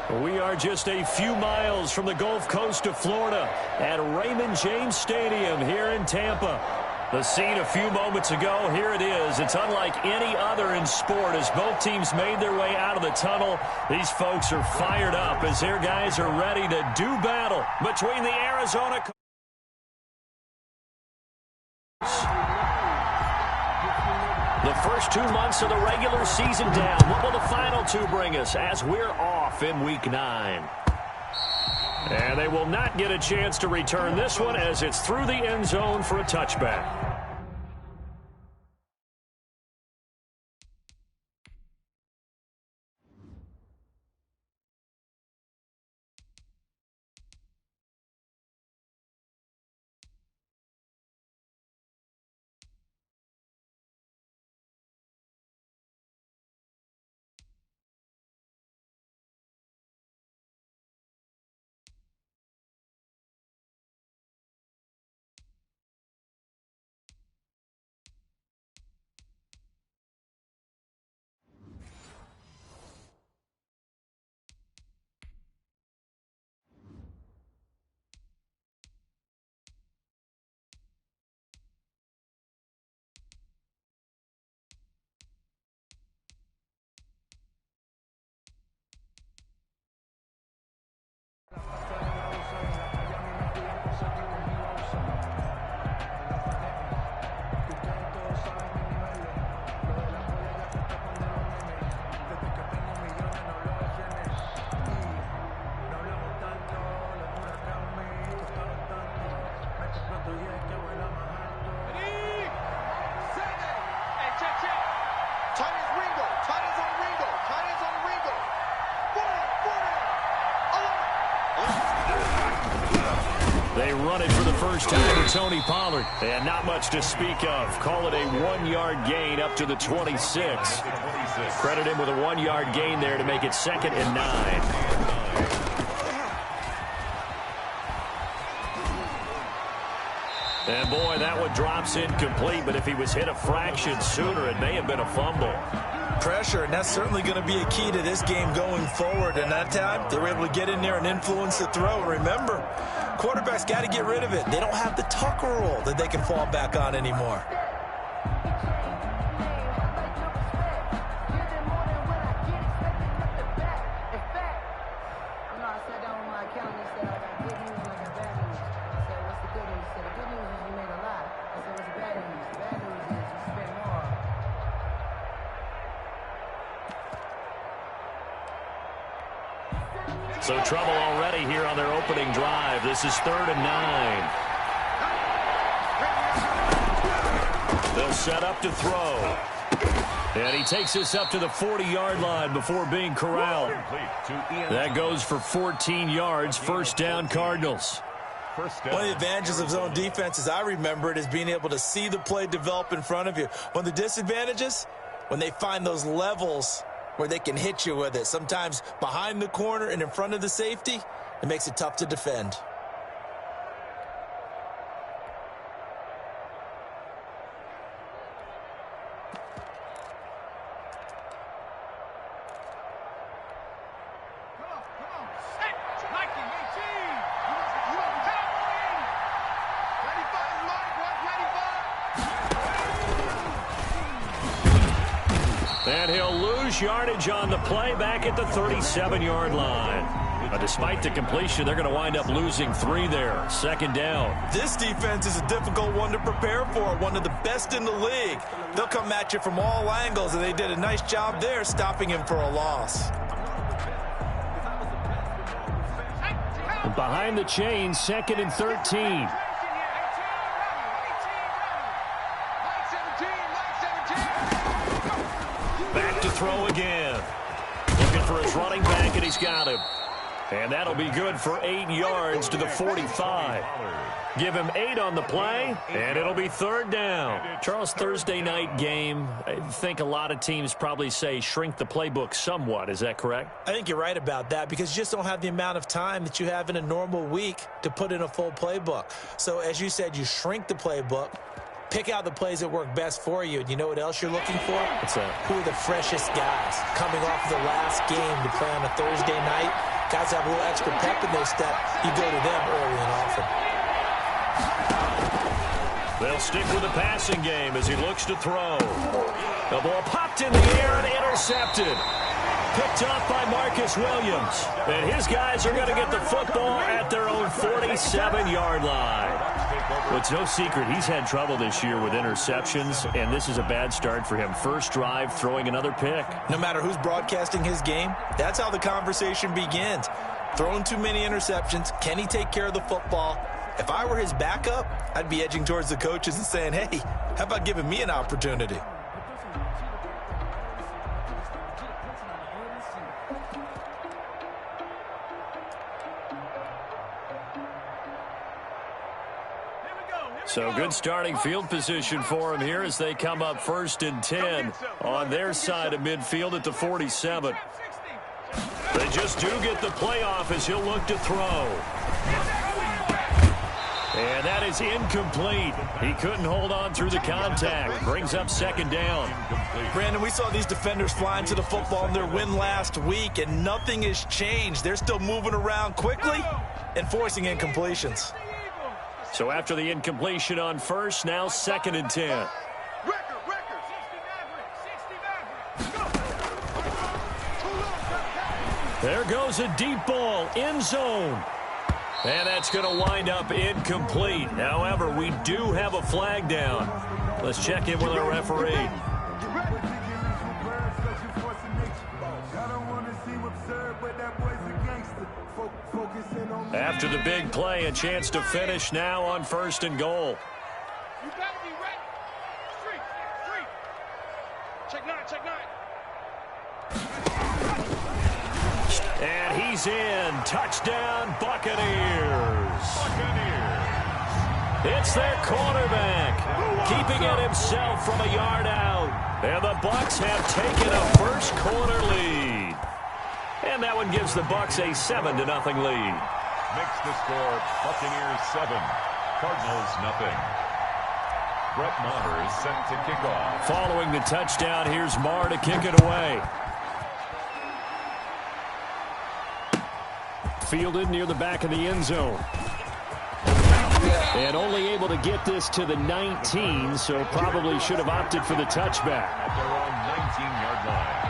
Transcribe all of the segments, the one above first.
We are just a few miles from the Gulf Coast of Florida at Raymond James Stadium here in Tampa. The scene a few moments ago, here it is. It's unlike any other in sport as both teams made their way out of the tunnel. These folks are fired up as their guys are ready to do battle between the Arizona Cardinals. The first 2 months of the regular season down. What will the final two bring us as we're off in Week 9? And they will not get a chance to return this one as it's through the end zone for a touchback. They run it for the first time with Tony Pollard. And not much to speak of. Call it a 1-yard gain up to the 26. Credit him with a 1-yard gain there to make it 2nd and 9. And boy, that one drops incomplete, but if he was hit a fraction sooner, it may have been a fumble. Pressure, and that's certainly going to be a key to this game going forward. And that time, they were able to get in there and influence the throw. Remember, quarterbacks got to get rid of it. They don't have the Tucker rule that they can fall back on anymore. So trouble already here on their opening drive. This is 3rd and 9. They'll set up to throw. And he takes this up to the 40-yard line before being corralled. That goes for 14 yards. First down, Cardinals. One of the advantages of zone defense, as I remember it, is being able to see the play develop in front of you. One of the disadvantages, when they find those levels where they can hit you with it. Sometimes behind the corner and in front of the safety, it makes it tough to defend. And he'll lose yardage on the play back at the 37-yard line. Despite the completion, they're going to wind up losing 3 there. 2nd down. This defense is a difficult one to prepare for, one of the best in the league. They'll come at you from all angles, and they did a nice job there stopping him for a loss. Behind the chains, 2nd and 13. Back to throw again. Looking for his running back, and he's got him. And that'll be good for 8 yards to the 45. Give him 8 on the play, and it'll be 3rd down. Charles, Thursday night game, I think a lot of teams probably say shrink the playbook somewhat. Is that correct? I think you're right about that because you just don't have the amount of time that you have in a normal week to put in a full playbook. So, as you said, you shrink the playbook, pick out the plays that work best for you. And you know what else you're looking for? What's that? Who are the freshest guys coming off of the last game to play on a Thursday night? Guys have a little extra pep in their step. You go to them early and often. They'll stick with the passing game as he looks to throw. The ball popped in the air and intercepted. Picked off by Marcus Williams. And his guys are going to get the football at their own 47-yard line. Well, it's no secret he's had trouble this year with interceptions, and this is a bad start for him. First drive, throwing another pick. No matter who's broadcasting his game, that's how the conversation begins. Throwing too many interceptions. Can he take care of the football? If I were his backup, I'd be edging towards the coaches and saying, hey, how about giving me an opportunity? So good starting field position for him here as they come up 1st and 10 on their side of midfield at the 47. They just do get the playoff as he'll look to throw. And that is incomplete. He couldn't hold on through the contact. Brings up 2nd down. Brandon, we saw these defenders flying to the football in their win last week, and nothing has changed. They're still moving around quickly and forcing incompletions. So after the incompletion on 1st, now 2nd and 10. There goes a deep ball, end zone. And that's going to wind up incomplete. However, we do have a flag down. Let's check in with our referee. After the big play, a chance to finish now on 1st and goal. You gotta be ready. Street. Check 9. And he's in. Touchdown, Buccaneers. It's their quarterback, keeping it himself from a yard out. And the Bucs have taken a first-quarter lead. And that one gives the Bucs a 7-0 lead. Makes the score Buccaneers 7, Cardinals 0. Brett Maher is set to kick off. Following the touchdown, here's Maher to kick it away. Fielded near the back of the end zone. And only able to get this to the 19, so probably should have opted for the touchback. At their own 19-yard line.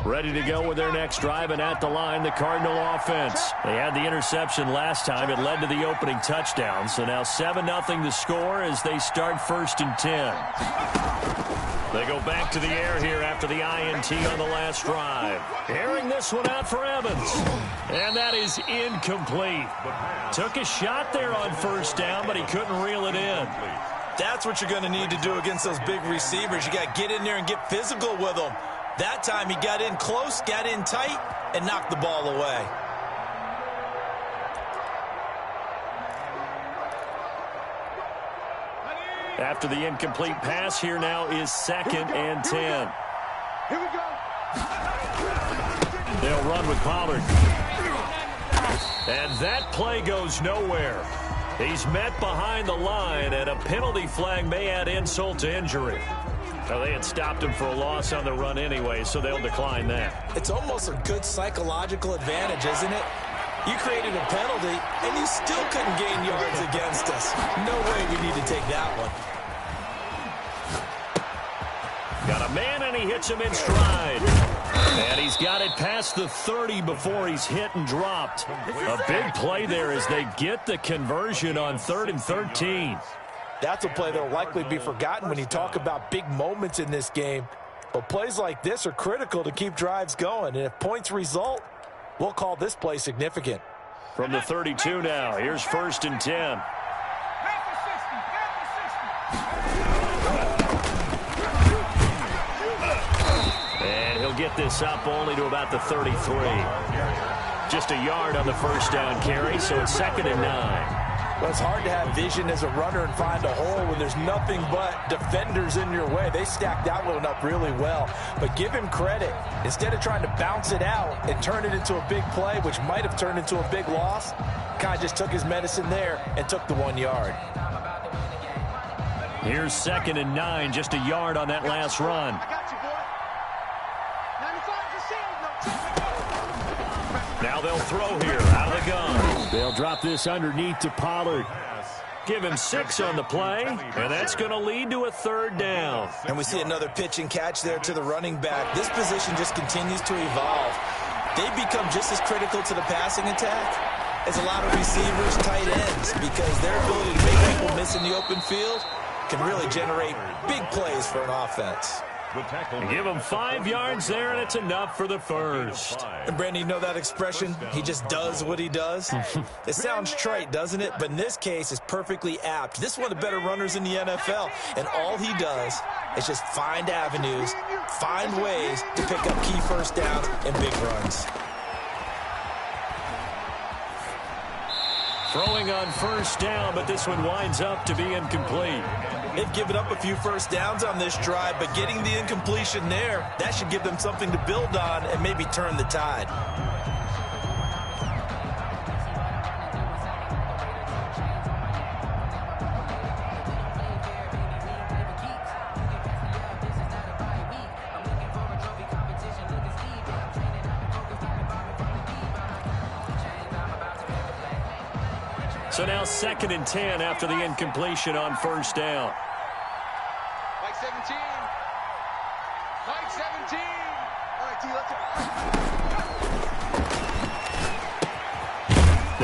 Ready to go with their next drive, and at the line, the Cardinal offense. They had the interception last time. It led to the opening touchdown. So now 7-0 the score as they start 1st and 10. They go back to the air here after the INT on the last drive. Airing this one out for Evans. And that is incomplete. Took a shot there on 1st down, but he couldn't reel it in. That's what you're going to need to do against those big receivers. You got to get in there and get physical with them. That time he got in close, got in tight, and knocked the ball away. After the incomplete pass, here now is 2nd and 10. Here we go. They'll run with Pollard. And that play goes nowhere. He's met behind the line, and a penalty flag may add insult to injury. Now, they had stopped him for a loss on the run anyway, so they'll decline that. It's almost a good psychological advantage, isn't it? You created a penalty, and you still couldn't gain yards against us. No way we need to take that one. Got a man, and he hits him in stride. And he's got it past the 30 before he's hit and dropped. A big play there as they get the conversion on 3rd and 13. That's a play that will likely be forgotten when you talk about big moments in this game. But plays like this are critical to keep drives going. And if points result, we'll call this play significant. From the 32 now, here's 1st and 10. And he'll get this up only to about the 33. Just a yard on the 1st down carry, so it's 2nd and 9. Well, it's hard to have vision as a runner and find a hole when there's nothing but defenders in your way. They stacked that one up really well. But give him credit. Instead of trying to bounce it out and turn it into a big play, which might have turned into a big loss, kind of just took his medicine there and took the 1 yard. Here's 2nd and 9, just a yard on that last run. Now they'll throw here out of the gun. They'll drop this underneath to Pollard. Give him 6 on the play, and that's going to lead to a 3rd down. And we see another pitch and catch there to the running back. This position just continues to evolve. They become just as critical to the passing attack as a lot of receivers, tight ends, because their ability to make people miss in the open field can really generate big plays for an offense. Give him 5 yards there, and it's enough for the first. And Brandon, you know that expression? He just does what he does. It sounds trite, doesn't it? But in this case, it's perfectly apt. This is one of the better runners in the NFL, and all he does is just find avenues, find ways to pick up key first downs and big runs. Throwing on 1st down, but this one winds up to be incomplete. They've given up a few first downs on this drive, but getting the incompletion there, that should give them something to build on and maybe turn the tide. So now 2nd and 10 after the incompletion on 1st down. Mike 17. Mike 17. All right, T, let's go.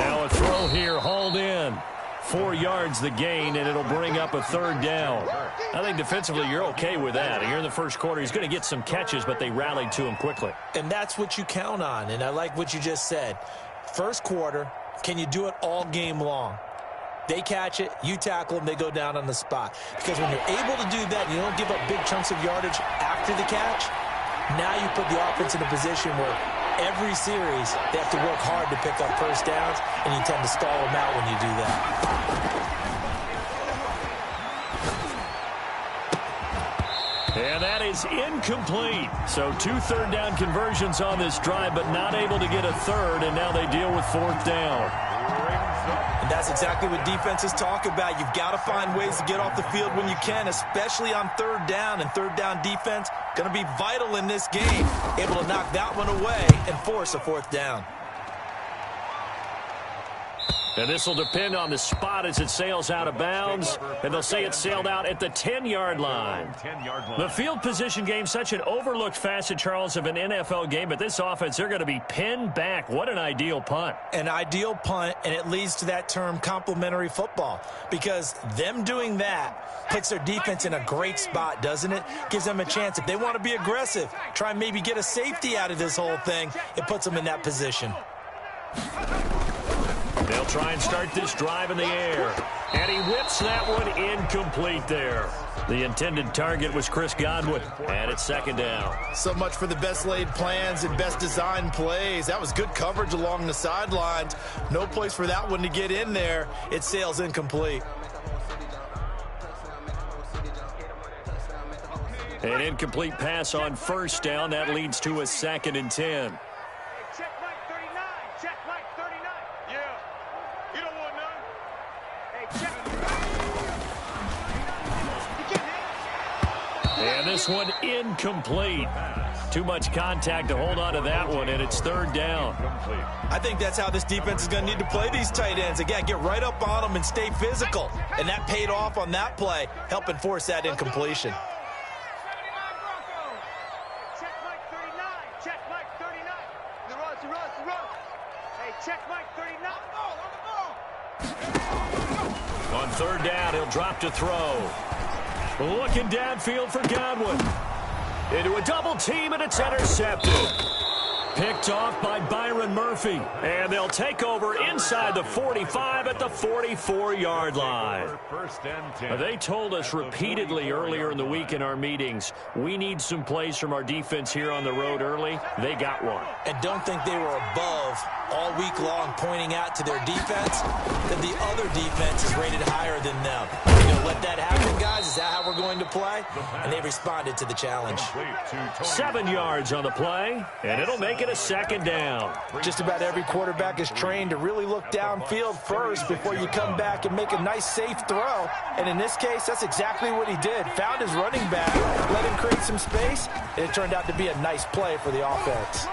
Now a throw here, hauled in. 4 yards the gain, and it'll bring up a 3rd down. I think defensively you're okay with that. Here in the first quarter, he's going to get some catches, but they rallied to him quickly. And that's what you count on, and I like what you just said. First quarter, can you do it all game long? They catch it, you tackle them, they go down on the spot. Because when you're able to do that, you don't give up big chunks of yardage after the catch, now you put the offense in a position where every series they have to work hard to pick up first downs, and you tend to stall them out when you do that. And that is incomplete. So 2 3rd down conversions on this drive, but not able to get a 3rd, and now they deal with 4th down. And that's exactly what defenses talk about. You've got to find ways to get off the field when you can, especially on 3rd down. And 3rd down defense going to be vital in this game. Able to knock that one away and force a 4th down. And this will depend on the spot as it sails out of bounds. And they'll say it sailed out at the 10-yard line. The field position game, such an overlooked facet, Charles, of an NFL game. But this offense, they're going to be pinned back. What an ideal punt. An ideal punt, and it leads to that term complementary football. Because them doing that puts their defense in a great spot, doesn't it? Gives them a chance. If they want to be aggressive, try and maybe get a safety out of this whole thing, it puts them in that position. They'll try and start this drive in the air. And he whips that one incomplete there. The intended target was Chris Godwin. And it's 2nd down. So much for the best laid plans and best designed plays. That was good coverage along the sidelines. No place for that one to get in there. It sails incomplete. An incomplete pass on 1st down. That leads to a 2nd and 10. And this one incomplete. Too much contact to hold on to that one, and it's 3rd down. I think that's how this defense is going to need to play these tight ends. Again, get right up on them and stay physical. And that paid off on that play, helping force that incompletion. Check Mike 39. Check Mike 39. The run. Hey, check Mike 39. On 3rd down, he'll drop to throw. Looking downfield for Godwin. Into a double team, and it's intercepted. Picked off by Byron Murphy. And they'll take over inside the 45 at the 44-yard line. First and 10. They told us repeatedly earlier in the week in our meetings, we need some plays from our defense here on the road early. They got one. And don't think they were above all week long pointing out to their defense that the other defense is rated higher than them. You know, let that happen, guys. Is that how we're going to play? And they responded to the challenge. 7 yards on the play, and it'll make it a second down. Just about every quarterback is trained to really look downfield first before you come back and make a nice, safe throw. And in this case, that's exactly what he did. Found his running back, let him create some space, and it turned out to be a nice play for the offense.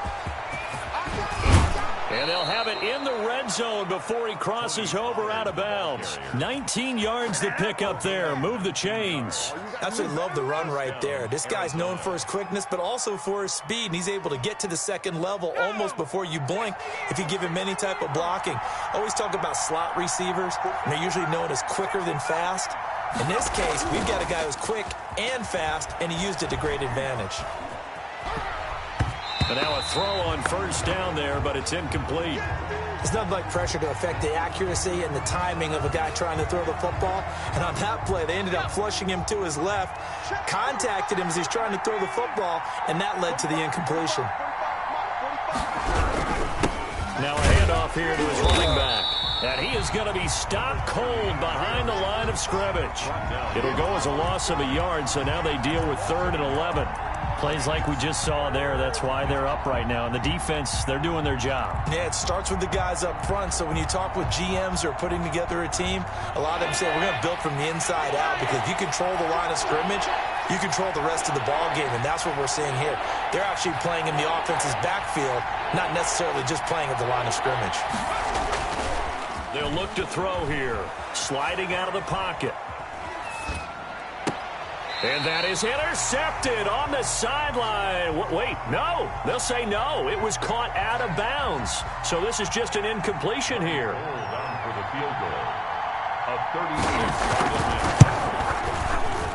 And they'll have it in the red zone before he crosses over out of bounds. 19 yards to pick up there. Move the chains. Absolutely love the run right there. This guy's known for his quickness, but also for his speed. And he's able to get to the second level almost before you blink if you give him any type of blocking. Always talk about slot receivers, and they're usually known as quicker than fast. In this case, we've got a guy who's quick and fast, and he used it to great advantage. And now a throw on first down there, but it's incomplete. It's nothing like pressure to affect the accuracy and the timing of a guy trying to throw the football. And on that play, they ended up flushing him to his left, contacted him as he's trying to throw the football, and that led to the incompletion. Now a handoff here to his running back. And he is going to be stopped cold behind the line of scrimmage. It'll go as a loss of a yard, so now they deal with 3rd and 11. Plays like we just saw there. That's why they're up right now. And the defense, they're doing their job. Yeah, it starts with the guys up front. So when you talk with GMs who are putting together a team, a lot of them say, we're going to build from the inside out, because if you control the line of scrimmage, you control the rest of the ball game, and that's what we're seeing here. They're actually playing in the offense's backfield, not necessarily just playing at the line of scrimmage. They'll look to throw here. Sliding out of the pocket. And that is intercepted on the sideline. Wait, no. They'll say no. It was caught out of bounds. So this is just an incompletion here. Down for the field goal. A 36-yard line.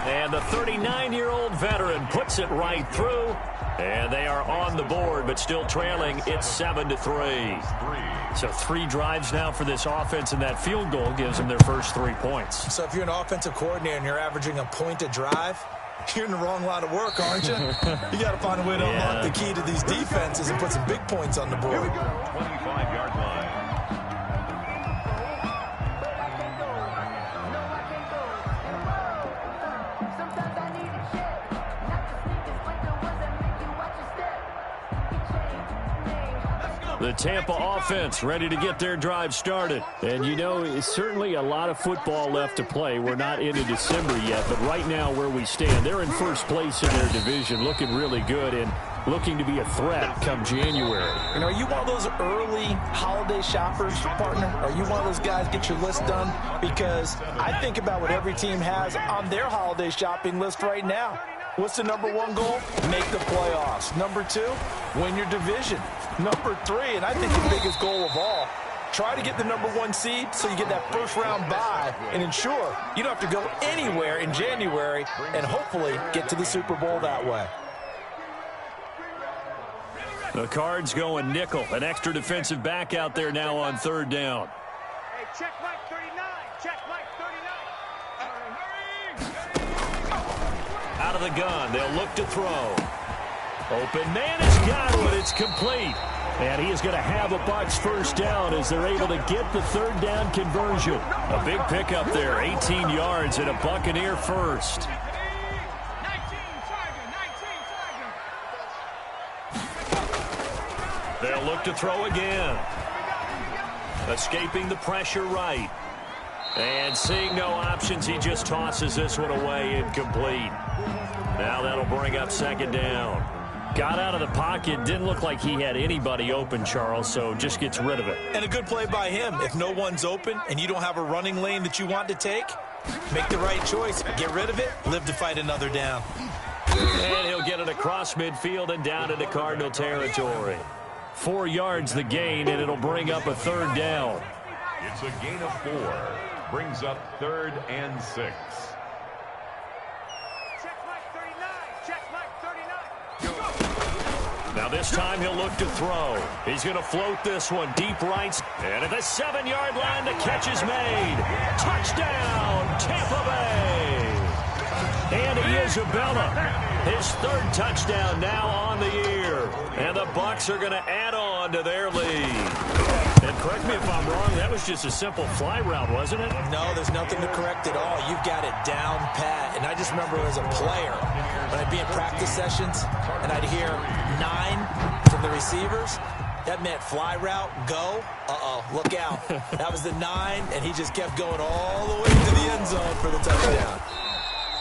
And the 39-year-old veteran puts it right through. And they are on the board, but still trailing. It's 7-3. So 3 drives now for this offense, and that field goal gives them their first 3 points. So if you're an offensive coordinator and you're averaging a point a drive, you're in the wrong line of work, aren't you? You got to find a way to unlock the key to these defenses and put some big points on the board. 25-yard line. The Tampa offense ready to get their drive started. And, you know, it's certainly a lot of football left to play. We're not into December yet, but right now where we stand, they're in first place in their division, looking really good and looking to be a threat come January. And are you one of those early holiday shoppers, partner? Are you one of those guys get your list done? Because I think about what every team has on their holiday shopping list right now. What's the number 1 goal? Make the playoffs. Number 2, win your division. Number 3, and I think the biggest goal of all, try to get the number 1 seed so you get that first-round bye and ensure you don't have to go anywhere in January and hopefully get to the Super Bowl that way. The Cards going nickel. An extra defensive back out there now on 3rd down. Hey, check Mike 39. Check Mike 39. Out of the gun. They'll look to throw. Open man has got it, but it's complete. And he is going to have a Bucs first down as they're able to get the 3rd down conversion. A big pickup there, 18 yards and a Buccaneer first. They'll look to throw again. Escaping the pressure right. And seeing no options, he just tosses this one away, incomplete. Now that'll bring up 2nd down. Got out of the pocket, didn't look like he had anybody open, Charles, so just gets rid of it. And a good play by him. If no one's open and you don't have a running lane that you want to take, make the right choice. Get rid of it, live to fight another down. And he'll get it across midfield and down into Cardinal territory. 4 yards the gain, and it'll bring up a 3rd down. It's a gain of 4. Brings up 3rd and 6. Check Mike 39. Check Mike 39. Now this time he'll look to throw. He's going to float this one deep right. And at the 7-yard line, the catch is made. Touchdown, Tampa Bay. Andy Isabella, his 3rd touchdown now on the year. And the Bucs are going to add on to their lead. And correct me if I'm wrong, that was just a simple fly route, wasn't it? No, there's nothing to correct at all. You've got it down pat. And I just remember as a player, when I'd be in practice sessions and I'd hear 9 from the receivers, that meant fly route, go. Uh-oh, look out. That was the 9, and he just kept going all the way to the end zone for the touchdown.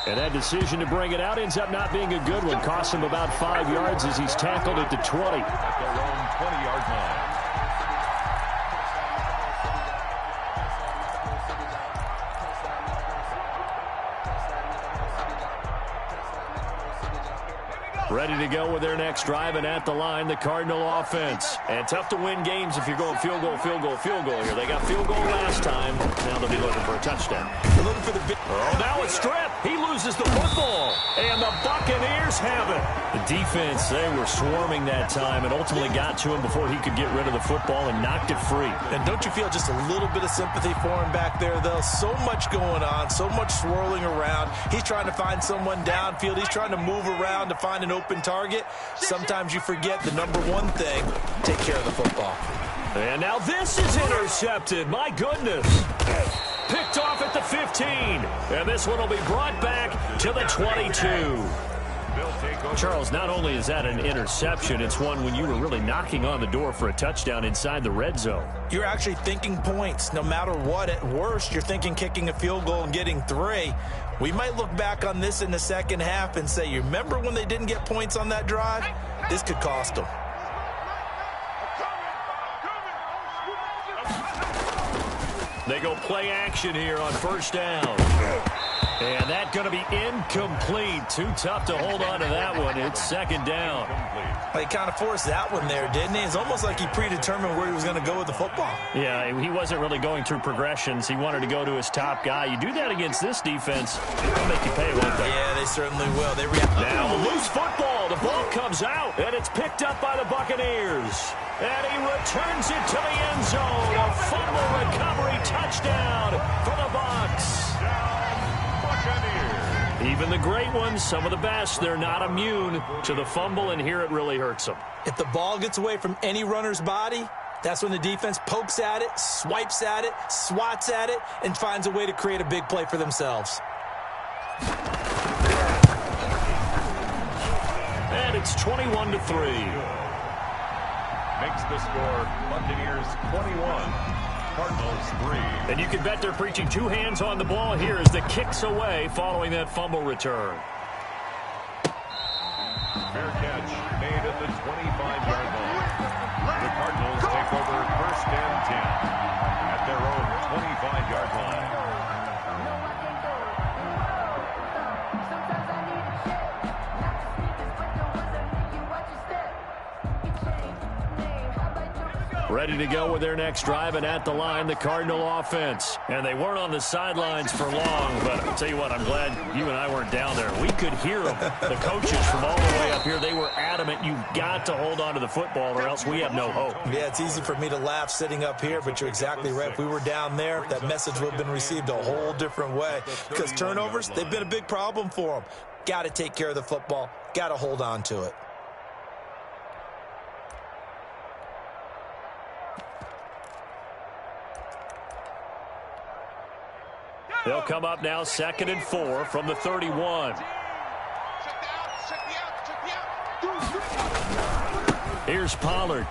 And that decision to bring it out ends up not being a good one. Costs him about 5 yards as he's tackled at the 20. At their own 20-yard line. Ready to go with their next drive, and at the line, the Cardinal offense. And tough to win games if you're going field goal, field goal, field goal here. They got field goal last time. Now they'll be looking for a touchdown. They're looking for the big... Oh, now it's stripped. He loses the football. And the Buccaneers have it. The defense, they were swarming that time and ultimately got to him before he could get rid of the football and knocked it free. And don't you feel just a little bit of sympathy for him back there, though? So much going on, so much swirling around. He's trying to find someone downfield. He's trying to move around to find an open target. Sometimes you forget the number one thing, take care of the football. And now this is intercepted. My goodness. Picked off at the 15. And this one will be brought back to the 22. Charles, not only is that an interception, it's one when you were really knocking on the door for a touchdown inside the red zone. You're actually thinking points. No matter what, at worst, you're thinking kicking a field goal and getting 3. We might look back on this in the second half and say, you remember when they didn't get points on that drive? This could cost them. They go play action here on first down. And that's going to be incomplete. Too tough to hold on to that one. It's second down. Well, he kind of forced that one there, didn't he? It's almost like he predetermined where he was going to go with the football. Yeah, he wasn't really going through progressions. He wanted to go to his top guy. You do that against this defense, they'll make you pay, won't they? Yeah, they certainly will. They react. Now, loose football. The ball comes out, and it's picked up by the Buccaneers. And he returns it to the end zone. A fumble recovery touchdown for the Bucs. Even the great ones, some of the best, they're not immune to the fumble, and here it really hurts them. If the ball gets away from any runner's body, that's when the defense pokes at it, swipes at it, swats at it, and finds a way to create a big play for themselves. And it's 21-3. Makes the score Buccaneers 21. Cardinals 3. And you can bet they're preaching 2 hands on the ball here as the kick's away following that fumble return. Fair catch made at the 25-yard line. The Cardinals take over first and 10 at their own 25-yard line. Ready to go with their next drive, and at the line, the Cardinal offense. And they weren't on the sidelines for long, but I'll tell you what, I'm glad you and I weren't down there. We could hear them. The coaches from all the way up here, they were adamant, you've got to hold on to the football or else we have no hope. Yeah, it's easy for me to laugh sitting up here, but you're exactly right. If we were down there, that message would have been received a whole different way. Because turnovers, they've been a big problem for them. Got to take care of the football. Got to hold on to it. They'll come up now 2nd and 4 from the 31. Here's Pollard.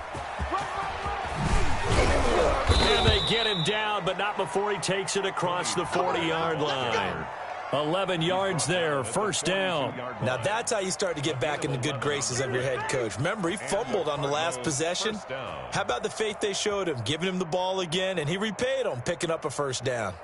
And they get him down, but not before he takes it across the 40-yard line. 11 yards there, first down. Now that's how you start to get back in the good graces of your head coach. Remember, he fumbled on the last possession. How about the faith they showed him, giving him the ball again, and he repaid them, picking up a first down.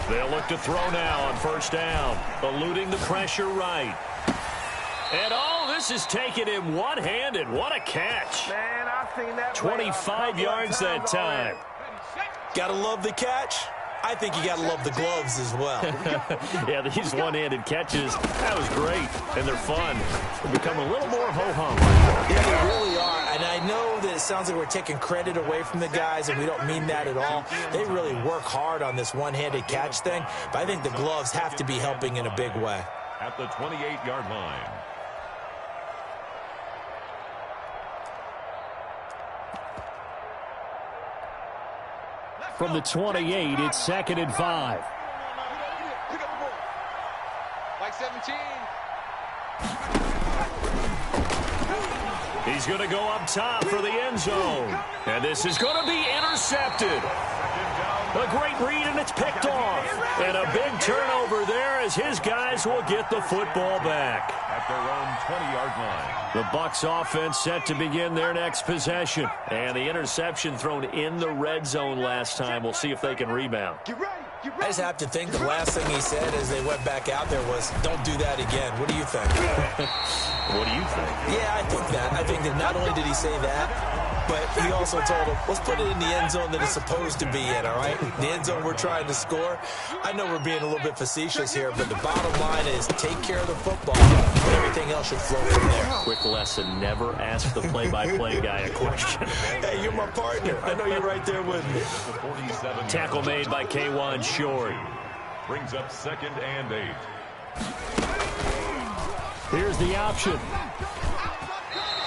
They'll look to throw now on first down. Eluding the pressure right. And oh, this is taken in one-handed. What a catch. Man, I've seen that 25 yards that time. Gotta love the catch. I think you gotta love the gloves as well. Yeah, these one-handed catches, that was great. And they're fun. They're becoming a little more ho-hum. Yeah, they really are. And I know that it sounds like we're taking credit away from the guys, and we don't mean that at all. They really work hard on this one-handed catch thing, but I think the gloves have to be helping in a big way. At the 28-yard line. From the 28, it's 2nd and 5. Pick up the ball. Like 17. He's going to go up top for the end zone. And this is going to be intercepted. A great read, and it's picked off. And a big turnover there as his guys will get the football back. At their own 20-yard line. The Bucs offense set to begin their next possession. And the interception thrown in the red zone last time. We'll see if they can rebound. Get ready. Get ready. I just have to think the last thing he said as they went back out there was, don't do that again. What do you think? What do you think? Yeah, I think that. I think that not only did he say that, but he also told him, let's put it in the end zone that it's supposed to be in, all right? The end zone we're trying to score. I know we're being a little bit facetious here, but the bottom line is take care of the football, and everything else should flow from there. Quick lesson, never ask the play-by-play guy a question. Hey, you're my partner. I know you're right there with me. Tackle made by K1 Short. Brings up 2nd and 8. Here's the option.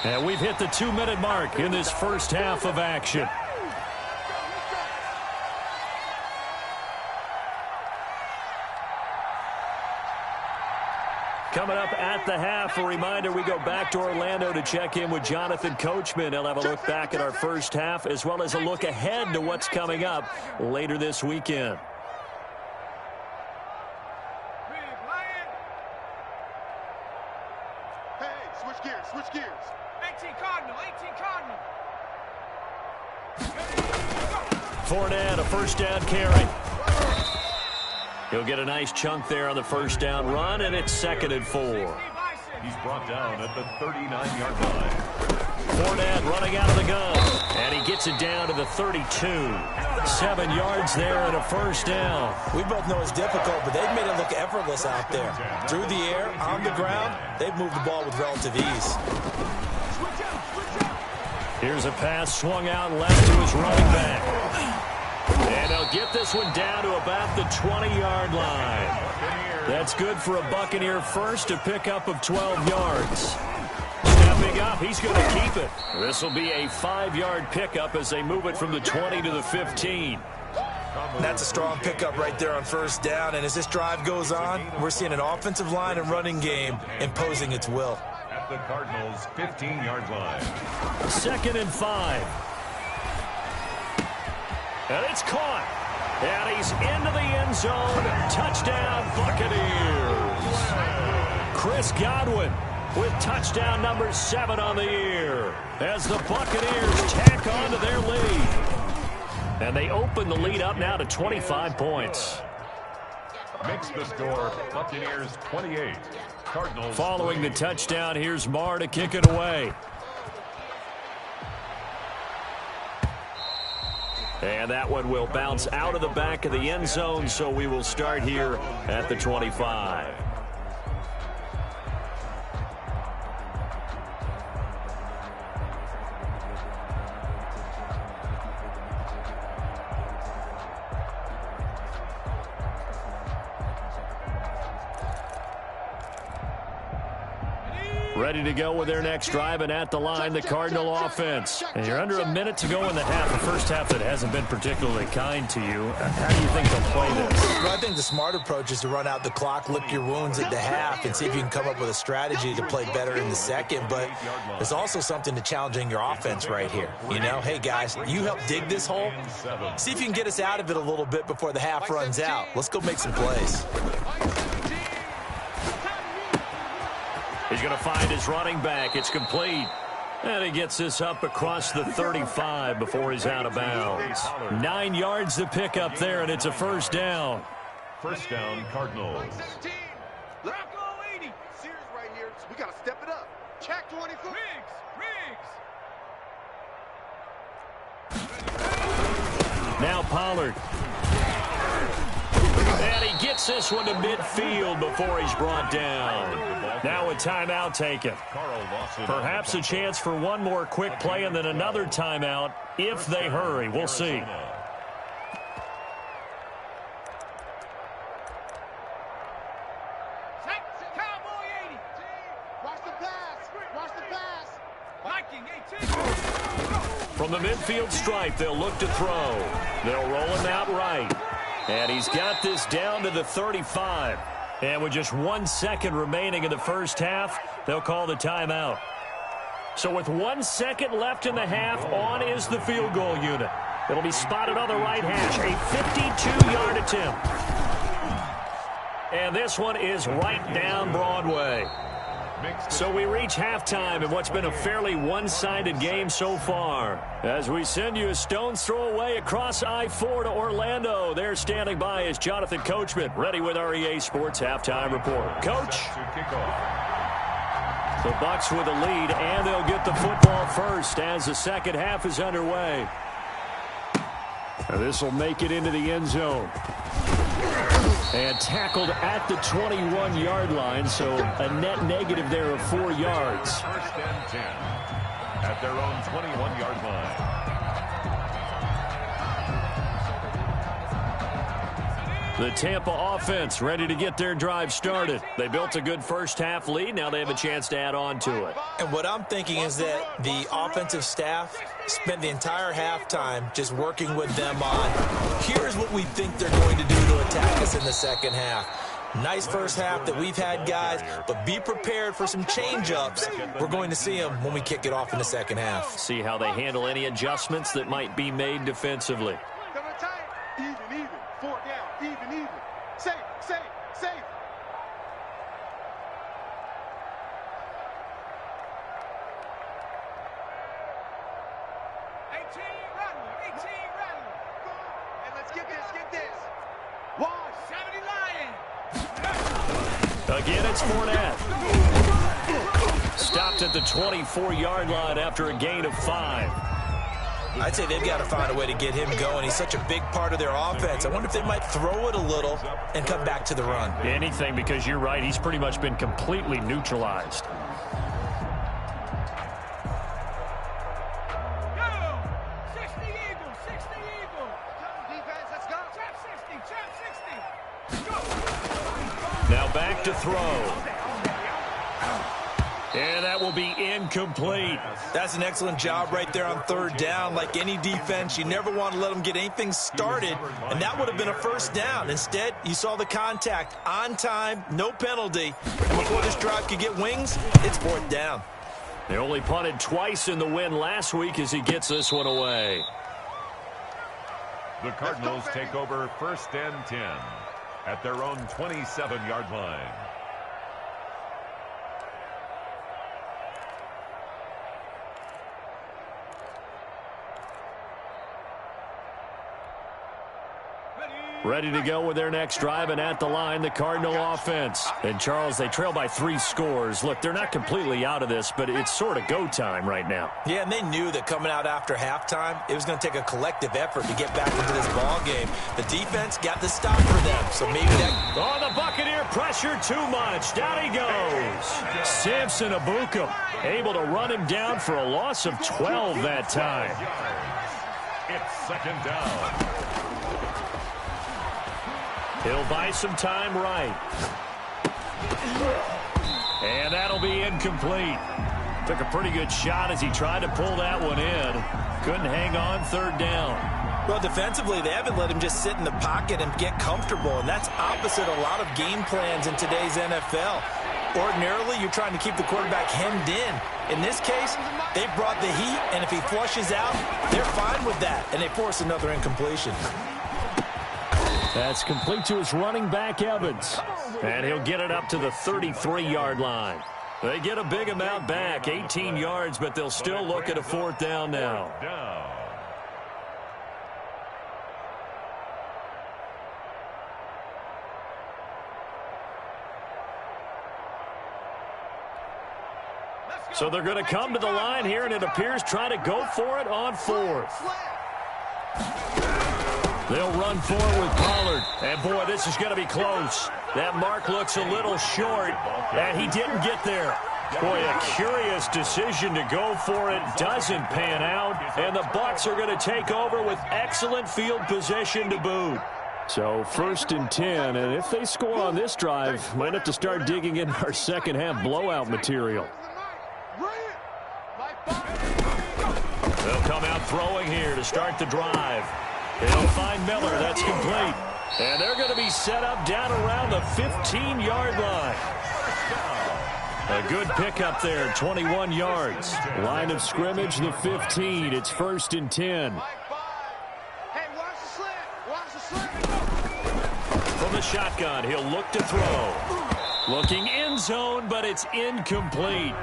And we've hit the 2-minute mark in this first half of action. Coming up at the half, a reminder, we go back to Orlando to check in with Jonathan Coachman. He'll have a look back at our first half as well as a look ahead to what's coming up later this weekend. Hey, switch gears. Switch gears. 18 Cardinal. 18 Cardinal. Fournette, a first down carry. He'll get a nice chunk there on the first down run, and it's 2nd and 4. He's brought down at the 39-yard line. Fournette running out of the gun, and he gets it down to the 32. 7 yards there and a first down. We both know it's difficult, but they've made it look effortless out there. Through the air, on the ground, they've moved the ball with relative ease. Here's a pass swung out left to his running back. And they'll get this one down to about the 20-yard line. That's good for a Buccaneer first, a pickup of 12 yards. Stepping up, he's going to keep it. This will be a 5-yard pickup as they move it from the 20 to the 15. That's a strong pickup right there on first down, and as this drive goes on, we're seeing an offensive line and running game imposing its will. At the Cardinals' 15-yard line. 2nd and 5. And it's caught. And he's into the end zone. Touchdown, Buccaneers. Chris Godwin with touchdown number 7 on the year as the Buccaneers tack on to their lead. And they open the lead up now to 25 points. Makes the score Buccaneers 28. Cardinals. Following the touchdown, here's Marr to kick it away. And that one will bounce out of the back of the end zone, so we will start here at the 25. Ready to go with their next drive, and at the line, the Cardinal offense. And you're under a minute to go in the half, the first half that hasn't been particularly kind to you. How do you think they'll play this? Well, I think the smart approach is to run out the clock, lick your wounds at the half, and see if you can come up with a strategy to play better in the second. But there's also something to challenging your offense right here. You know, hey, guys, you help dig this hole. See if you can get us out of it a little bit before the half runs out. Let's go make some plays. He's going to find his running back. It's complete. And he gets this up across the 35 before he's out of bounds. 9 yards to pick up there, and it's a first down. First down, Cardinals. We got to step it up. Check 24. Now Pollard. And he gets this one to midfield before he's brought down. Now a timeout taken. Perhaps a chance for one more quick play and then another timeout if they hurry. We'll see. Cowboy 80. Watch the pass. Watch the pass. Viking 18. From the midfield stripe, they'll look to throw. They'll roll him out right. And he's got this down to the 35. And with just 1 second remaining in the first half, they'll call the timeout. So with 1 second left in the half, on is the field goal unit. It'll be spotted on the right hash, a 52-yard attempt. And this one is right down Broadway. So we reach halftime in what's been a fairly one-sided game so far. As we send you a stone's throw away across I-4 to Orlando. There standing by is Jonathan Coachman, ready with our EA Sports Halftime Report. Coach. The Bucs with a lead, and they'll get the football first as the second half is underway. This will make it into the end zone. And tackled at the 21-yard line, so a net negative there of 4 yards. First and 10 at their own 21-yard line. The Tampa offense ready to get their drive started. They built a good first-half lead. Now they have a chance to add on to it. And what I'm thinking is that the offensive staff spent the entire halftime just working with them on, here's what we think they're going to do to attack us in the second half. Nice first half that we've had, guys, but be prepared for some change-ups. We're going to see them when we kick it off in the second half. See how they handle any adjustments that might be made defensively. Double tight. Even. 4 down. Even. Safe. 18 Rattler. And let's get this. Wash. 70 Lion. Again, it's Fournette. Stopped at the 24-yard line after a gain of 5. I'd say they've got to find a way to get him going. He's such a big part of their offense. I wonder if they might throw it a little and come back to the run. Anything, because you're right. He's pretty much been completely neutralized. Now back to throw. And that will be incomplete. That's an excellent job right there on third down. Like any defense, you never want to let them get anything started, and that would have been a first down. Instead, you saw the contact on time, no penalty. And before this drive could get wings, it's fourth down. They only punted twice in the win last week as he gets this one away. The Cardinals take over first and 10 at their own 27-yard line. Ready to go with their next drive, and at the line, the Cardinal offense. And, Charles, they trail by 3 scores. Look, they're not completely out of this, but it's sort of go time right now. Yeah, and they knew that coming out after halftime, it was going to take a collective effort to get back into this ball game. The defense got the stop for them, so maybe that... Oh, the Buccaneer pressure too much. Down he goes. Samson Abukum able to run him down for a loss of 12 that time. It's second down. He'll buy some time right. And that'll be incomplete. Took a pretty good shot as he tried to pull that one in. Couldn't hang on third down. Well, defensively, they haven't let him just sit in the pocket and get comfortable, and that's opposite a lot of game plans in today's NFL. Ordinarily, you're trying to keep the quarterback hemmed in. In this case, they brought the heat, and if he flushes out, they're fine with that, and they force another incompletion. That's complete to his running back, Evans. And he'll get it up to the 33-yard line. They get a big amount back, 18 yards, but they'll still look at a fourth down now. So they're going to come to the line here, and it appears trying to go for it on fourth. They'll run forward with Pollard. And, boy, this is going to be close. That mark looks a little short, and he didn't get there. Boy, a curious decision to go for it. Doesn't pan out, and the Bucs are going to take over with excellent field position to boot. So 1st and 10, and if they score on this drive, might have to start digging in our second-half blowout material. They'll come out throwing here to start the drive. They'll find Miller. That's complete. And they're going to be set up down around the 15-yard line. A good pickup there, 21 yards. Line of scrimmage, the 15. It's 1st and 10. Hey, watch the slant. Watch the slant. From the shotgun, he'll look to throw. Looking end zone, but it's incomplete.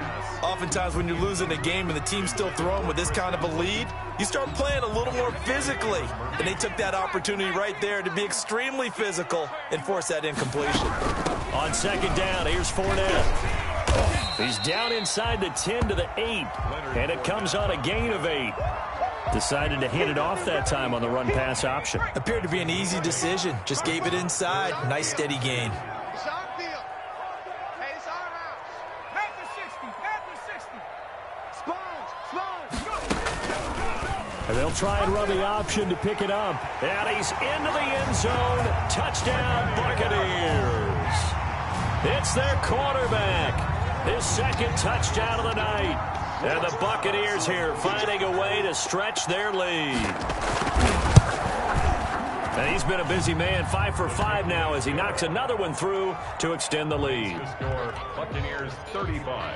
Oftentimes when you're losing a game and the team's still throwing with this kind of a lead, you start playing a little more physically. And they took that opportunity right there to be extremely physical and force that incompletion. On 2nd down, here's Fournette. He's down inside the 10 to the 8, and it comes on a gain of 8. Decided to hand it off that time on the run-pass option. Appeared to be an easy decision. Just gave it inside. Nice, steady gain. It's our field. Hey, it's our house. Back to 60. Back to 60. Sponge. And they'll try and run the option to pick it up. And he's into the end zone. Touchdown, Buccaneers. It's their quarterback. His 2nd touchdown of the night. And the Buccaneers here finding a way to stretch their lead. And he's been a busy man, 5 for 5 now as he knocks another one through to extend the lead. Buccaneers 35.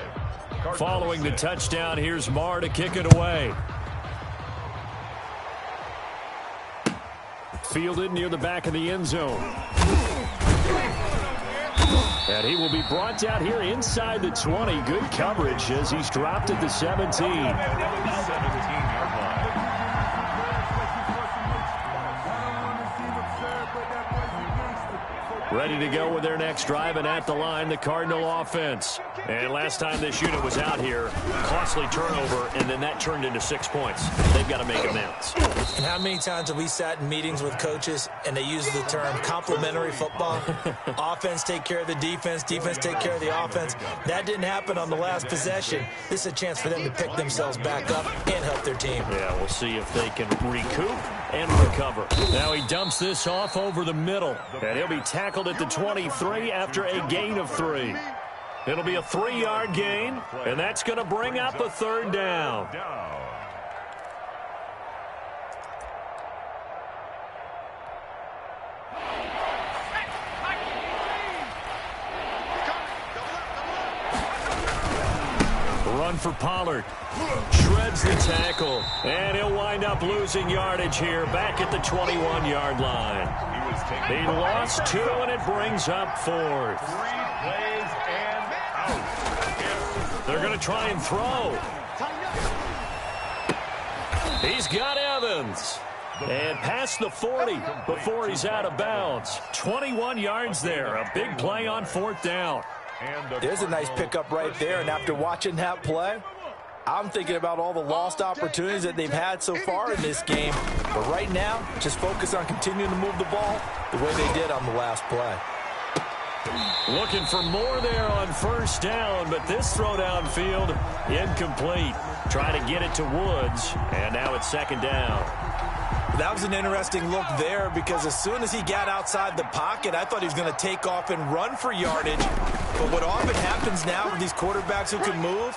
Following the touchdown, here's Marr to kick it away. Fielded near the back of the end zone. And he will be brought down here inside the 20. Good coverage as he's dropped at the 17. 17-yard line. Ready to go with their next drive, and at the line, the Cardinal offense. And last time this unit was out here, costly turnover, and then that turned into 6 points. They've got to make amends. And how many times have we sat in meetings with coaches and they use the term complementary football? Offense take care of the defense, defense take care of the offense. That didn't happen on the last possession. This is a chance for them to pick themselves back up and help their team. Yeah, we'll see if they can recoup and recover. Now he dumps this off over the middle, and he'll be tackled at the 23 after a gain of 3. It'll be a 3-yard gain, and that's going to bring up a 3rd down. Run for Pollard. Shreds the tackle, and he'll wind up losing yardage here back at the 21-yard line. He lost 2, and it brings up 4th. 3 plays and out. They're going to try and throw. He's got Evans. And past the 40 before he's out of bounds. 21 yards there. A big play on 4th down. There's a nice pickup right there, and after watching that play, I'm thinking about all the lost opportunities that they've had so far in this game. But right now, just focus on continuing to move the ball the way they did on the last play. Looking for more there on 1st down, but this throw downfield incomplete. Trying to get it to Woods, and now it's 2nd down. That was an interesting look there because as soon as he got outside the pocket, I thought he was going to take off and run for yardage. But what often happens now with these quarterbacks who can move,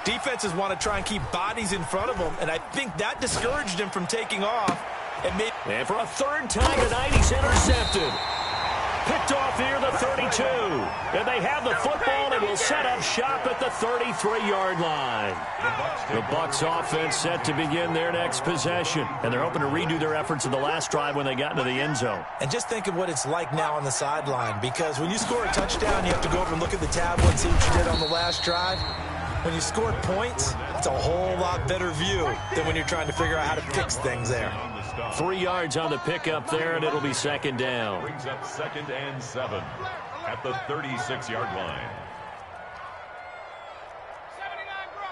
defenses want to try and keep bodies in front of them, and I think that discouraged him from taking off. And for a 3rd time tonight, he's intercepted. Picked off here, the 32. And they have the football and will set up shop at the 33-yard line. The Bucs offense set to begin their next possession. And they're hoping to redo their efforts in the last drive when they got into the end zone. And just think of what it's like now on the sideline, because when you score a touchdown, you have to go over and look at the tablet and see what you did on the last drive. When you scored points, it's a whole lot better view than when you're trying to figure out how to fix things there. 3 yards on the pickup there, and it'll be 2nd down. Brings up 2nd and 7 at the 36-yard line. 79 Brock.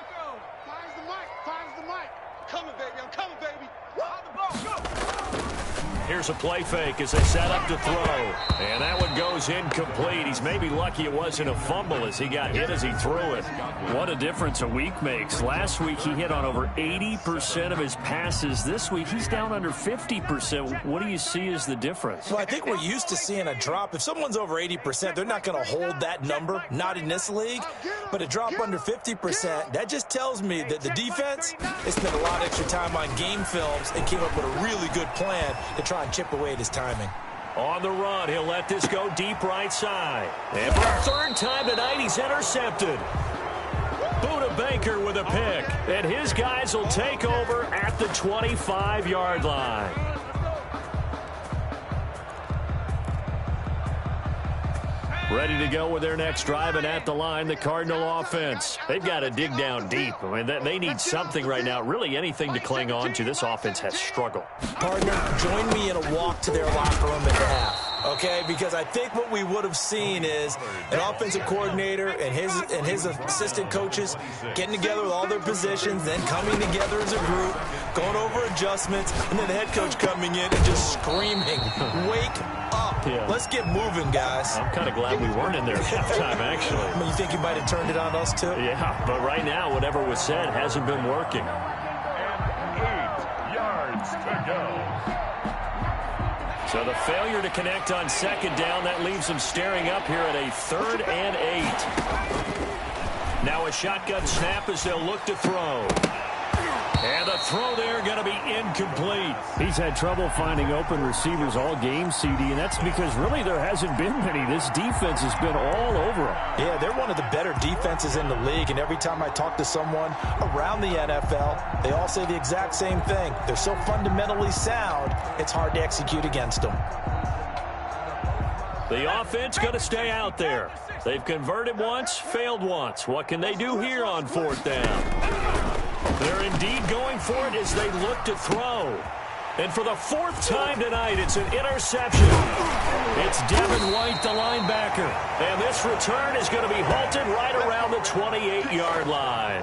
Here's a play fake as they set up to throw. And that one goes incomplete. He's maybe lucky it wasn't a fumble as he got hit as he threw it. What a difference a week makes. Last week he hit on over 80% of his passes. This week he's down under 50%. What do you see as the difference? Well, I think we're used to seeing a drop. If someone's over 80%, they're not going to hold that number, not in this league. But a drop under 50%, that just tells me that the defense has spent a lot of extra time on game films and came up with a really good plan to try and chip away at his timing. On the run, he'll let this go deep right side. And for the third time tonight, he's intercepted. Buda Baker with a pick. And his guys will take over at the 25-yard line. Ready to go with their next drive, and at the line, the Cardinal offense. They've got to dig down deep. I mean, they need something right now, really anything to cling on to. This offense has struggled. Partner, join me in a walk to their locker room at the half, okay? Because I think what we would have seen is an offensive coordinator and his assistant coaches getting together with all their positions, then coming together as a group, going over adjustments, and then the head coach coming in and just screaming, "Wake up. Yeah. Let's get moving, guys." I'm kind of glad we weren't in there at halftime, actually. I mean, you think you might have turned it on us, too? Yeah, but right now, whatever was said hasn't been working. And 8 yards to go. So the failure to connect on second down, that leaves them staring up here at a 3rd and 8. Now a shotgun snap as they'll look to throw. And the throw there going to be incomplete. He's had trouble finding open receivers all game, CD, and that's because really there hasn't been many. This defense has been all over them. Yeah, they're one of the better defenses in the league, and every time I talk to someone around the NFL, they all say the exact same thing. They're so fundamentally sound, it's hard to execute against them. The offense going to stay out there. They've converted once, failed once. What can they do here on 4th down? They're indeed going for it as they look to throw. And for the 4th time tonight, it's an interception. It's Devin White, the linebacker. And this return is going to be halted right around the 28-yard line.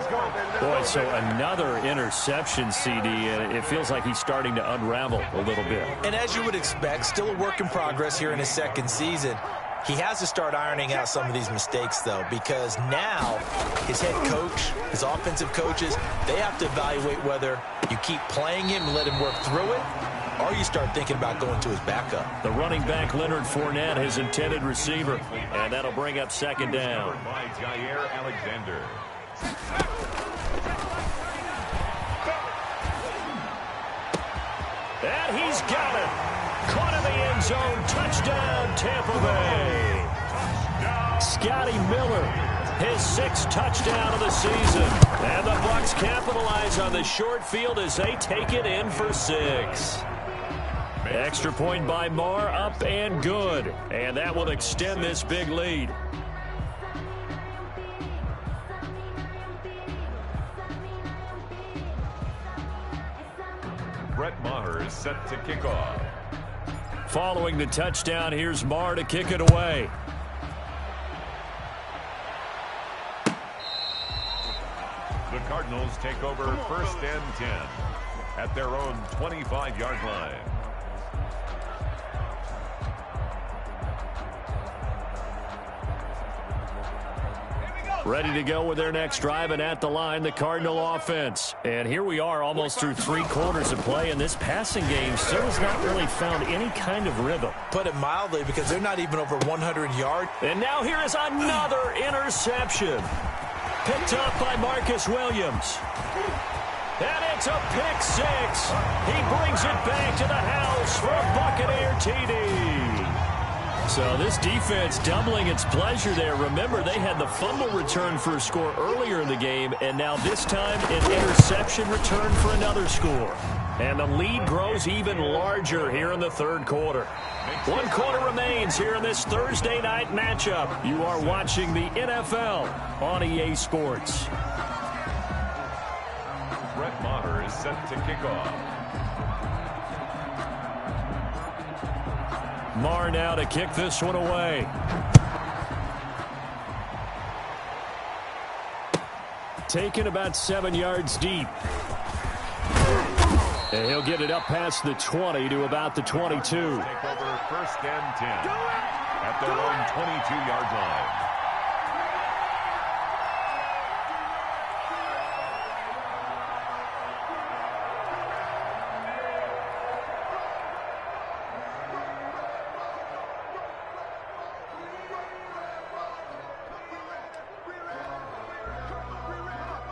Boy, so another interception, CD, and it feels like he's starting to unravel a little bit. And as you would expect, still a work in progress here in his second season. He has to start ironing out some of these mistakes, though, because now his head coach, his offensive coaches, they have to evaluate whether you keep playing him and let him work through it, or you start thinking about going to his backup. The running back, Leonard Fournette, his intended receiver, and that'll bring up second down. By Jair Alexander. And he's got it. Caught in the end zone. Touchdown, Tampa Bay. Scotty Miller, his 6th touchdown of the season. And the Bucs capitalize on the short field as they take it in for 6. Extra point by Marr, up and good. And that will extend this big lead. Brett Maher is set to kick off. Following the touchdown, here's Marr to kick it away. The Cardinals take over 1st and 10 at their own 25-yard line. Ready to go with their next drive, and at the line, the Cardinal offense. And here we are almost through 3 quarters of play, and this passing game still has not really found any kind of rhythm. Put it mildly, because they're not even over 100 yards. And now here is another interception. Picked up by Marcus Williams. And it's a pick 6. He brings it back to the house for a Buccaneer TD. So this defense doubling its pleasure there. Remember, they had the fumble return for a score earlier in the game, and now this time an interception return for another score. And the lead grows even larger here in the 3rd quarter. 1 quarter remains here in this Thursday night matchup. You are watching the NFL on EA Sports. Brett Maher is set to kick off. Marr now to kick this one away. Taken about 7 yards deep. And he'll get it up past the 20 to about the 22. Take over first and 10 at their own 22-yard line.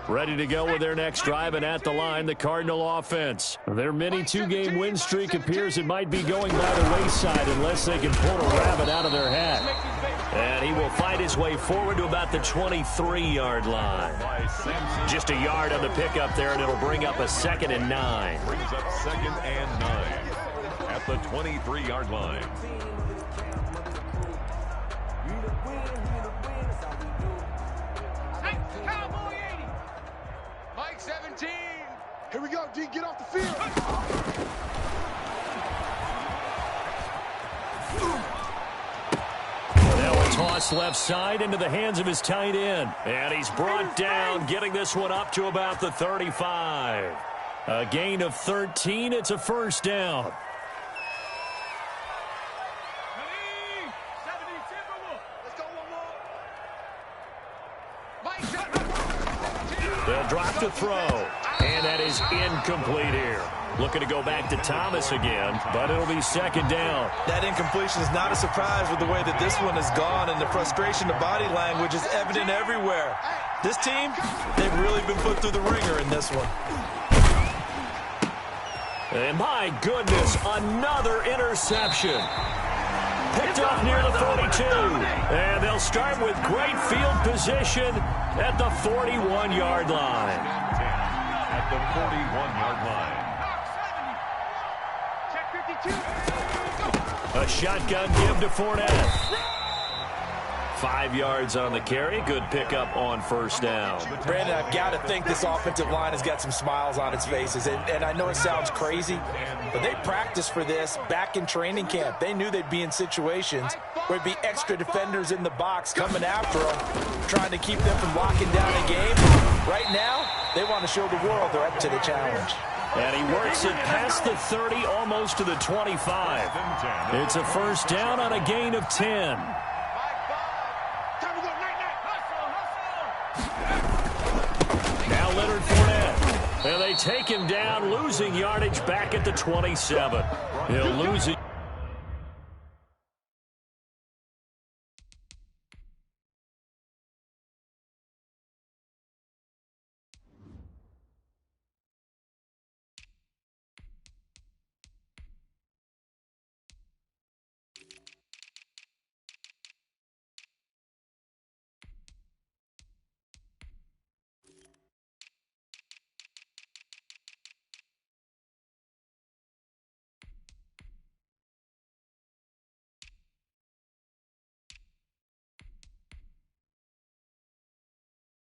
Ready to go with their next drive, and at the line, the Cardinal offense. Their mini two-game win streak appears it might be going by the wayside unless they can pull a rabbit out of their hat. And he will fight his way forward to about the 23-yard line. Just a yard on the pickup there, and it'll bring up a 2nd and 9. Brings up 2nd and 9 at the 23-yard line. Here we go, D. Get off the field. Now a toss left side into the hands of his tight end. And he's brought down, getting this one up to about the 35. A gain of 13. It's a first down. They'll drop to throw. And that is incomplete here. Looking to go back to Thomas again, but it'll be 2nd down. That incompletion is not a surprise with the way that this one has gone, and the frustration of body language is evident everywhere. This team, they've really been put through the ringer in this one. And my goodness, another interception. Picked up near the 42. And they'll start with great field position at the 41-yard line. At the 41-yard line. A shotgun give to Fournette. 5 yards on the carry. Good pickup on first down. Brandon, I've got to think this offensive line has got some smiles on its faces. And I know it sounds crazy, but they practiced for this back in training camp. They knew they'd be in situations where there'd be extra defenders in the box coming after them, trying to keep them from locking down a game. Right now, they want to show the world they're up to the challenge. And he works it past the 30, almost to the 25. It's a first down on a gain of 10. Now Leonard Fournette. And they take him down, losing yardage back at the 27. He'll lose it.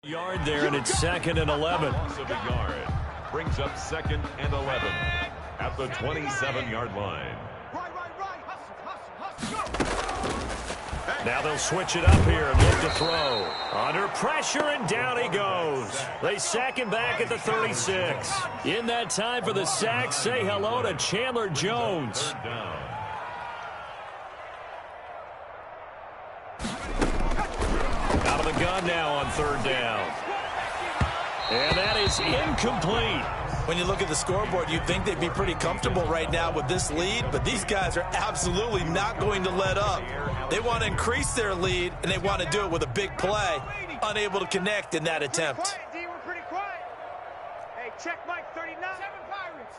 Yard there, and it's 2nd and 11. Loss of a yard brings up 2nd and 11 at the 27-yard line. Now they'll switch it up here and look to throw. Under pressure, and down he goes. They sack him back at the 36. In that time for the sack, say hello to Chandler Jones. Out of the gun now on 3rd down. And that is incomplete. When you look at the scoreboard, you'd think they'd be pretty comfortable right now with this lead, but these guys are absolutely not going to let up. They want to increase their lead, and they want to do it with a big play. Unable to connect in that attempt. D, we're pretty quiet. Hey, check Mike 39.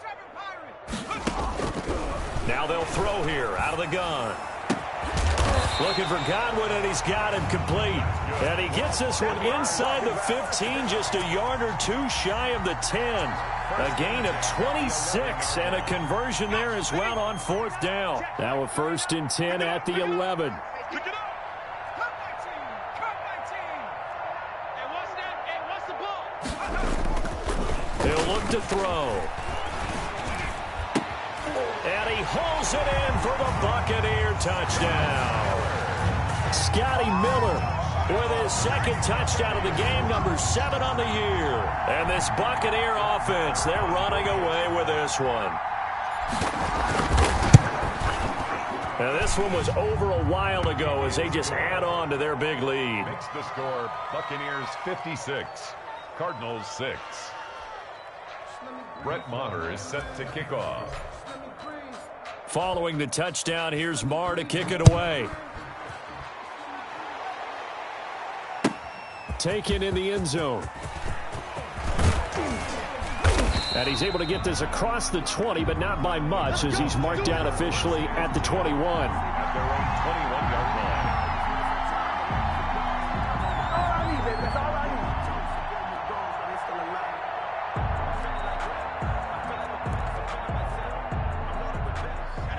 7 Pirates. Now they'll throw here out of the gun. Looking for Godwin, and he's got him complete. And he gets this one inside the 15, just a yard or two shy of the 10. A gain of 26, and a conversion there as well on 4th down. Now a 1st and 10 at the 11. Pick it up. Cut my team. Cut my team. And what's that? And what's the ball? He'll look to throw. And he hauls it in for the Buccaneer touchdown. Scotty Miller with his second touchdown of the game, number 7 on the year. And this Buccaneer offense, they're running away with this one. Now, this one was over a while ago as they just add on to their big lead. Makes the score Buccaneers 56, Cardinals 6. Brett Maher is set to kick off. Following the touchdown, here's Maher to kick it away. Taken in the end zone. And he's able to get this across the 20, but not by much, as he's marked down officially at the 21. At their own 21-yard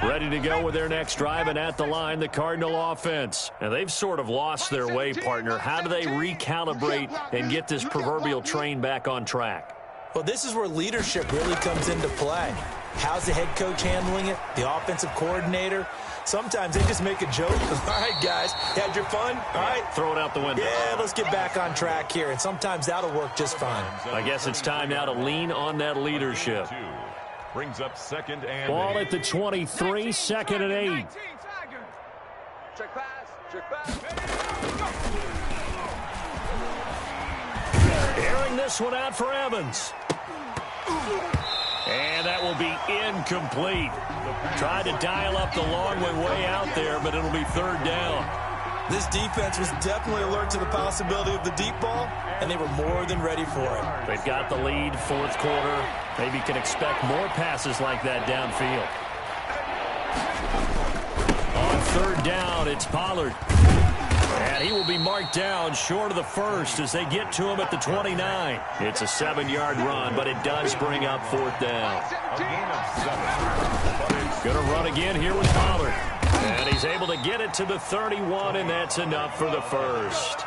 line. Ready to go with their next drive, and at the line, the Cardinal offense. And they've sort of lost their way, partner. How do they recalibrate and get this proverbial train back on track? Well, this is where leadership really comes into play. How's the head coach handling it? The offensive coordinator? Sometimes they just make a joke. All right, guys, had your fun? All right. Throw it out the window. Yeah, let's get back on track here. And sometimes that'll work just fine. I guess it's time now to lean on that leadership. Brings up second and Ball 8. at the 23, second and 8. Check pass. Check pass. Airing this one out for Evans. And that will be incomplete. Tried to dial up the long way out there, but it'll be third down. This defense was definitely alert to the possibility of the deep ball, and they were more than ready for it. They've got the lead, fourth quarter. Maybe can expect more passes like that downfield. On third down, it's Pollard. And he will be marked down short of the first as they get to him at the 29. It's a 7-yard run, but it does bring up fourth down. A gain of 7. Going to run again here with Pollard. And he's able to get it to the 31, and that's enough for the first.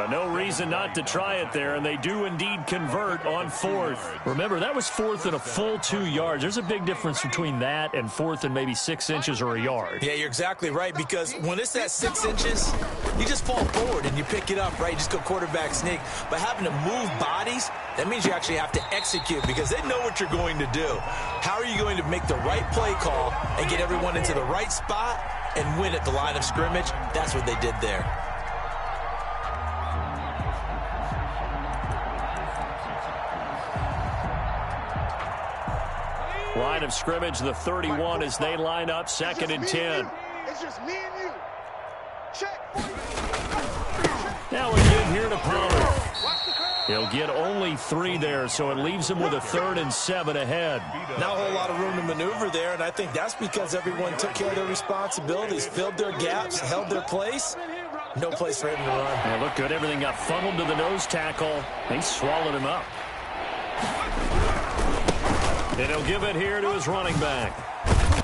No reason not to try it there, and they do indeed convert on fourth. Remember, that was fourth and a full 2 yards. There's a big difference between that and fourth and maybe 6 inches or a yard. Yeah, you're exactly right, because when it's at 6 inches, you just fall forward and you pick it up, right? You just go quarterback sneak. But having to move bodies, that means you actually have to execute because they know what you're going to do. How are you going to make the right play call and get everyone into the right spot and win at the line of scrimmage? That's what they did there. Line of scrimmage, the 31 as they line up, second and 10. It's just me and you. Check. Now again here to Pollard. He'll get only 3 there, so it leaves him with a 3rd and 7 ahead. Not a whole lot of room to maneuver there, and I think that's because everyone took care of their responsibilities, filled their gaps, held their place. No place for him to run. Yeah, look good. Everything got funneled to the nose tackle. They swallowed him up. And he'll give it here to his running back.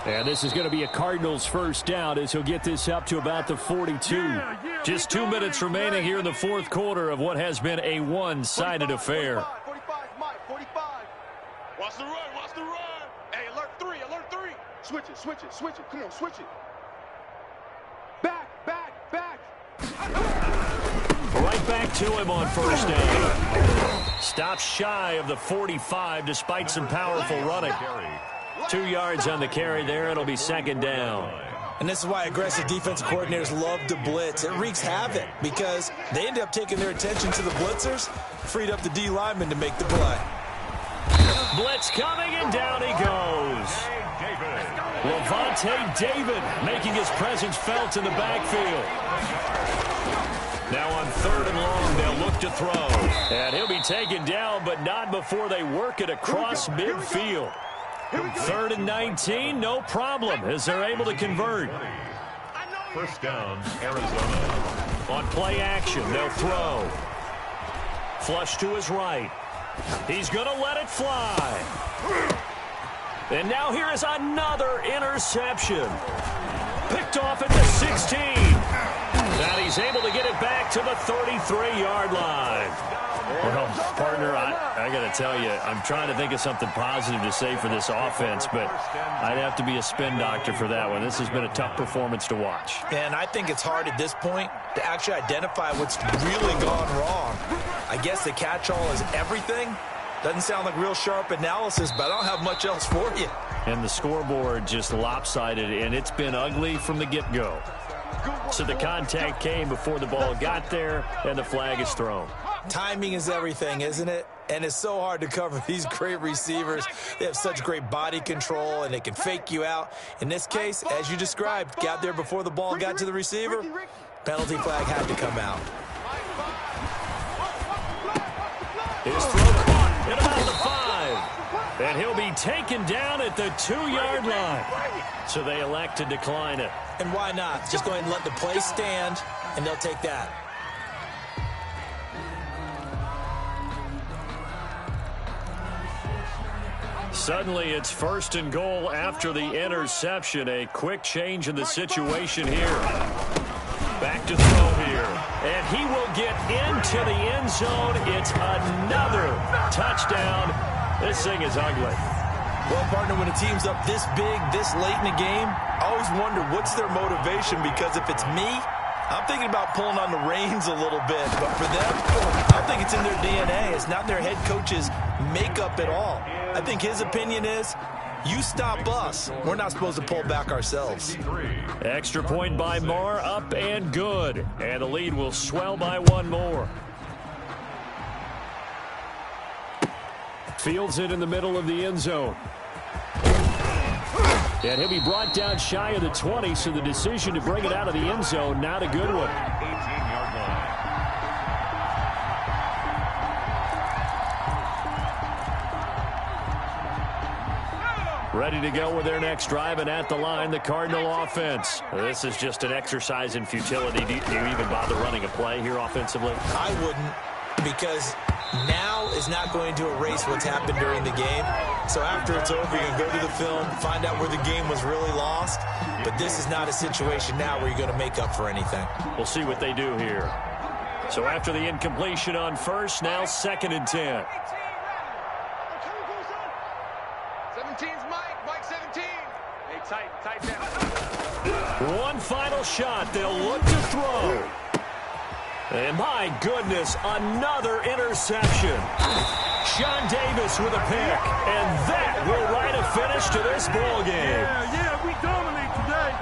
And this is going to be a Cardinals first down as he'll get this up to about the 42. Just 2 minutes remaining here in the fourth quarter of what has been a one-sided affair. 45, Mike, 45. Watch the run, watch the run. Hey, alert 3, alert 3. Switch it, switch it, switch it. Come on, switch it. Back, back, back. Right back to him on first down. Stops shy of the 45 despite some powerful running. 2 yards on the carry there. It'll be second down. And this is why aggressive defensive coordinators love to blitz. It wreaks havoc because they end up taking their attention to the blitzers, freed up the D lineman to make the play. Blitz coming, and down he goes. Levante David making his presence felt in the backfield. Now on 3rd and long, they'll look to throw. And he'll be taken down, but not before they work it across midfield. 3rd and 19, no problem, as they're able to convert. First down, Arizona. On play action, they'll throw. Flush to his right. He's going to let it fly. And now here is another interception. Picked off at the 16. Now he's able to get it back to the 33-yard line. Well, partner, I got to tell you, I'm trying to think of something positive to say for this offense, but I'd have to be a spin doctor for that one. This has been a tough performance to watch. And I think it's hard at this point to actually identify what's really gone wrong. I guess the catch-all is everything. Doesn't sound like real sharp analysis, but I don't have much else for you. And the scoreboard just lopsided, and it's been ugly from the get-go. So the contact came before the ball got there, and the flag is thrown. Timing is everything, isn't it? And it's so hard to cover these great receivers. They have such great body control, and they can fake you out. In this case, as you described, got there before the ball got to the receiver. Penalty flag had to come out. His throw caught at about the 5. And he'll be taken down at the 2-yard line. So they elect to decline it. And why not? Just go ahead and let the play stand, and they'll take that. Suddenly, it's 1st and goal after the interception. A quick change in the situation here. Back to throw here. And he will get into the end zone. It's another touchdown. This thing is ugly. Well, partner, when a team's up this big, this late in the game, I always wonder what's their motivation, because if it's me, I'm thinking about pulling on the reins a little bit. But for them, I don't think it's in their DNA. It's not their head coach's makeup at all. I think his opinion is, you stop us. We're not supposed to pull back ourselves. Extra point by Marr, up and good. And the lead will swell by 1 more. Fields it in the middle of the end zone. And he'll be brought down shy of the 20, so the decision to bring it out of the end zone, not a good one. 18-yard line. Ready to go with their next drive, and at the line, the Cardinal offense. This is just an exercise in futility. Do you even bother running a play here offensively? I wouldn't, because now is not going to erase what's happened during the game. So after it's over, you can go to the film, find out where the game was really lost. But this is not a situation now where you're going to make up for anything. We'll see what they do here. So after the incompletion on first, now 2nd and 10. 17's Mike 17. Hey, tight down. One final shot. They'll look to throw. And my goodness, another interception. Sean Davis with a pick. And that will write a finish to this ball game. Yeah, we dominate today.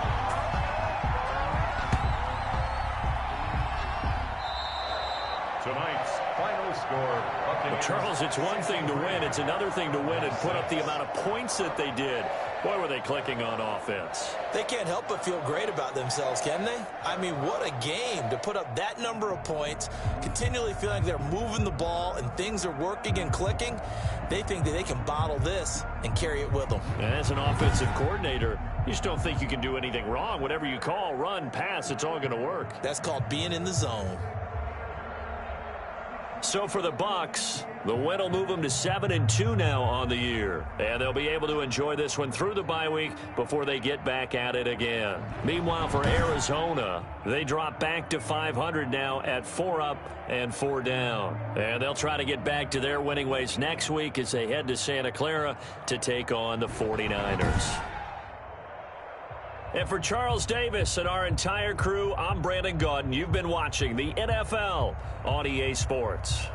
Tonight's final score. Well, Charles, it's one thing to win. It's another thing to win and put up the amount of points that they did. Boy, were they clicking on offense. They can't help but feel great about themselves, can they? I mean, what a game to put up that number of points, continually feeling like they're moving the ball and things are working and clicking. They think that they can bottle this and carry it with them. And as an offensive coordinator, you just don't think you can do anything wrong. Whatever you call, run, pass, it's all going to work. That's called being in the zone. So for the Bucs, the win will move them to 7-2 now on the year. And they'll be able to enjoy this one through the bye week before they get back at it again. Meanwhile, for Arizona, they drop back to 500 now at 4 up and 4 down. And they'll try to get back to their winning ways next week as they head to Santa Clara to take on the 49ers. And for Charles Davis and our entire crew, I'm Brandon Gaudin. You've been watching the NFL on EA Sports.